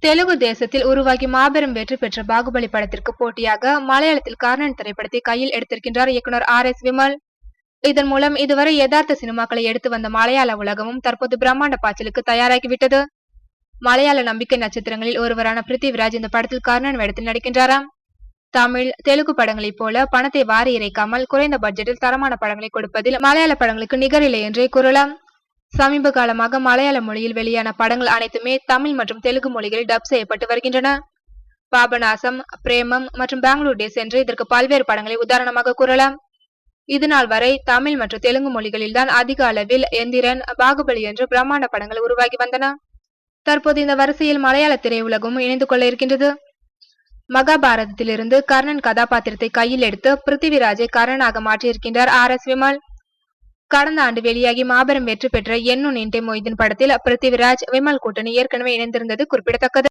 தெலுங்கு தேசத்தில் உருவாகி மாபெரும் வெற்றி பெற்ற பாகுபலி படத்திற்கு போட்டியாக மலையாளத்தில் கர்ணன் திரைப்படத்தை கையில் எடுத்திருக்கின்றார் இயக்குனர் RS விமல். இதன் மூலம் இதுவரை யதார்த்த சினிமாக்களை எடுத்து வந்த மலையாள உலகமும் தற்போது பிரம்மாண்ட பாய்ச்சலுக்கு தயாராகிவிட்டது. மலையாள நம்பிக்கை நட்சத்திரங்களில் ஒருவரான பிருத்திவிராஜ் இந்த படத்தில் கர்ணன் வேடத்தில் நடிக்கின்றாராம். தமிழ், தெலுங்கு படங்களைப் போல பணத்தை வாரி இறைக்காமல் குறைந்த பட்ஜெட்டில் தரமான படங்களை கொடுப்பதில் மலையாள படங்களுக்கு நிகரில்லை என்றே கூறலாம். சமீப காலமாக மலையாள மொழியில் வெளியான படங்கள் அனைத்துமே தமிழ் மற்றும் தெலுங்கு மொழிகளில் டப் செய்யப்பட்டு வருகின்றன. பாபநாசம், பிரேமம் மற்றும் பெங்களூர் டேஸ் என்று இதற்கு பல்வேறு படங்களை உதாரணமாக கூறலாம். இதுநாள் வரை தமிழ் மற்றும் தெலுங்கு மொழிகளில் தான் அதிக அளவில் எந்திரன், பாகுபலி என்று பிரம்மாண்ட படங்கள் உருவாகி வந்தன. தற்போது இந்த வரிசையில் மலையாள திரையுலகமும் இணைந்து கொள்ள இருக்கின்றது. மகாபாரதத்திலிருந்து கர்ணன் கதாபாத்திரத்தை கையில் எடுத்து பிருத்திவிராஜை கர்ணனாக மாற்றியிருக்கின்றார் RS விமல். கடந்த ஆண்டு வெளியாகி மாபெரும் வெற்றி பெற்ற என்னு நின்டே மொய்தீன் படத்தில் பிருத்திவிராஜ், விமல் கூட்டணி ஏற்கனவே இணைந்திருந்தது குறிப்பிடத்தக்கது.